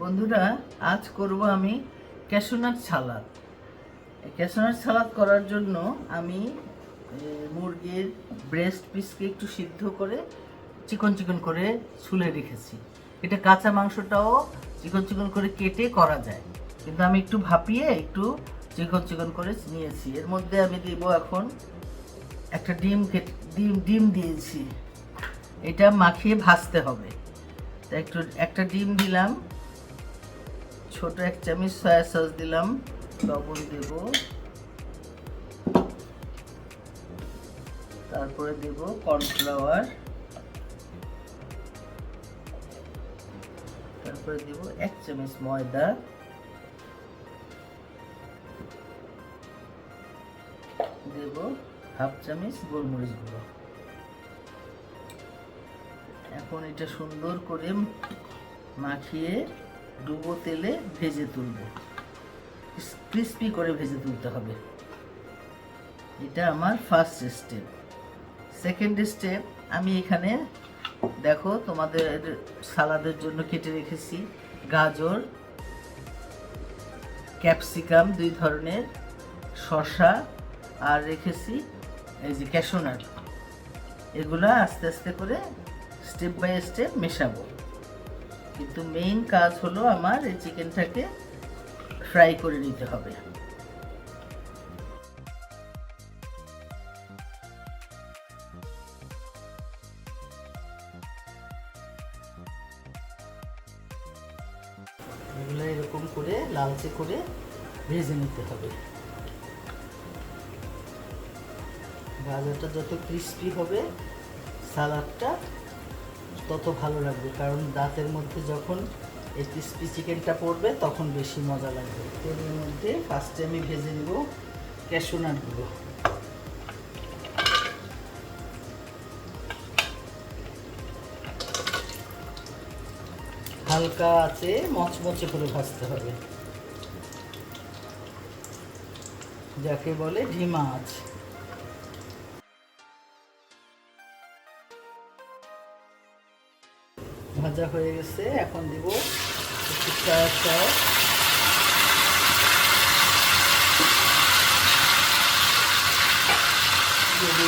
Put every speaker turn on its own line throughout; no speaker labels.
বন্ধুরা, আজ করব আমি ক্যাশনাট সালাদ। ক্যাশনাট সালাদ করার জন্য আমি মুরগির ব্রেস্ট পিসকে একটু সিদ্ধ করে চিকন চিকন করে ছুলে রেখেছি। এটা কাঁচা মাংসটাও চিকন চিকন করে কেটে করা যায়, কিন্তু আমি একটু ভাপিয়ে একটু চিকন চিকন করে নিয়েছি। এর মধ্যে আমি দেব এখন একটা ডিম দিয়েছি, এটা মাখিয়ে ভাজতে হবে। একটা ডিম দিলাম, ছোট 1 চামচ সয়া সস দিলাম, লবণ দেব, তারপরে দেব কর্নফ্লাওয়ার, তারপরে দেব 1 চামচ ময়দা, দেব 1/2 চামচ গোলমরিচ গুঁড়ো। এখন এটা সুন্দর করে মাখিয়ে ডুবো তেলে ভেজে তুলব, ক্রিস্পি করে ভেজে তুলতে হবে। এটা আমার ফার্স্ট স্টেপ। সেকেন্ড স্টেপ, আমি এখানে দেখো তোমাদের সালাদের জন্য কেটে রেখেছি গাজর, ক্যাপসিকাম 2 ধরনের, শসা, আর রেখেছি এই যে ক্যাশনাট। এগুলা আস্তে আস্তে করে স্টেপ বাই স্টেপ মেশাবো। কিন্তু মেইন কাজ হলো আমার এই চিকেনটাকে ফ্রাই করে নিতে হবে। এগুলো এরকম করে লালচে করে ভেজে নিতে হবে। গাজরটা যত ক্রিস্পি হবে সালাদটা তত ভালো লাগবে, কারণ দাঁতের মধ্যে যখন এই ক্রিস্পি চিকেনটা পড়বে তখন বেশি মজা লাগবে। তেলের মধ্যে ফার্স্টে আমি ভেজে নেব ক্যাশনাটগুলো। হালকা আছে মচমচে করে ভাজতে হবে, যাকে বলে ধিমা আঁচ। ভাজা হয়ে গেছে, এখন দিব একটু সয়া সস,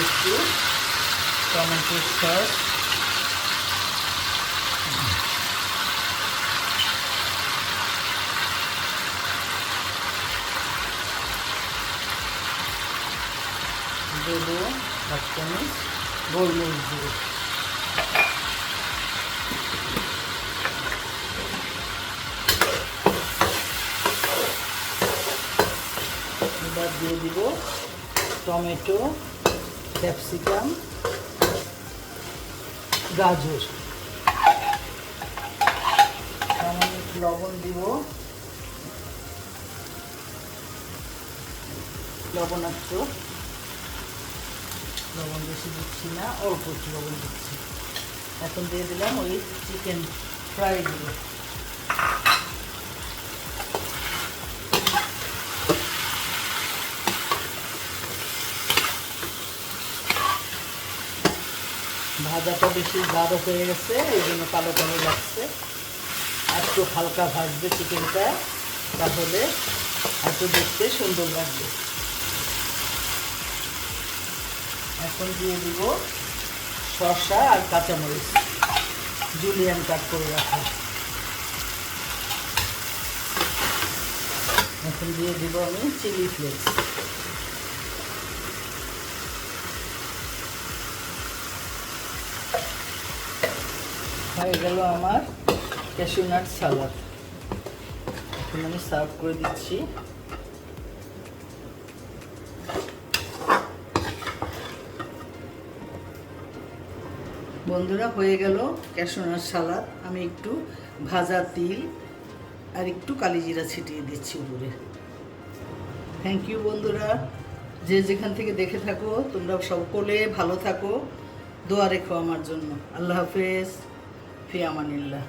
একটু টমেটো সস, দেব 1 চামচ গোলমরিচ গুঁড়ো। এবার দিয়ে দিব টমেটো, ক্যাপসিকাম, গাজর, সামান্য লবণ দিব, লবণাক্ত, লবণ বেশি দিচ্ছি না, অল্প একটু লবণ দিচ্ছি। এখন দিয়ে দিলাম ওই চিকেন ফ্রাইগুলো। ভাজাটা বেশি গাঢ় হয়ে গেছে, এই জন্য কালো কালো লাগছে। একটু হালকা ভাজবে চিকেনটা, তাহলে একটু দেখতে সুন্দর লাগবে। এখন দিয়ে দিব শসা আর কাঁচামরিচ, জুলিয়ান কাট করে রাখা। এখন দিয়ে দিব আমি চিলি ফ্লেক্স। হয়ে গেল আমার ক্যাশনাট সালাদ। এখন আমি সার্ভ করে দিচ্ছি। বন্ধুরা, হয়ে গেল ক্যাশনাট সালাদ। আমি একটু ভাজা তিল আর একটু কালিজিরা ছিটিয়ে দিচ্ছি উপরে। থ্যাংক ইউ বন্ধুরা, যে যেখান থেকে দেখে থাকো, তোমরা সকলে ভালো থাকো, দোয়া রেখো আমার জন্য। আল্লাহ হাফেজ, ফি আমানিল্লাহ।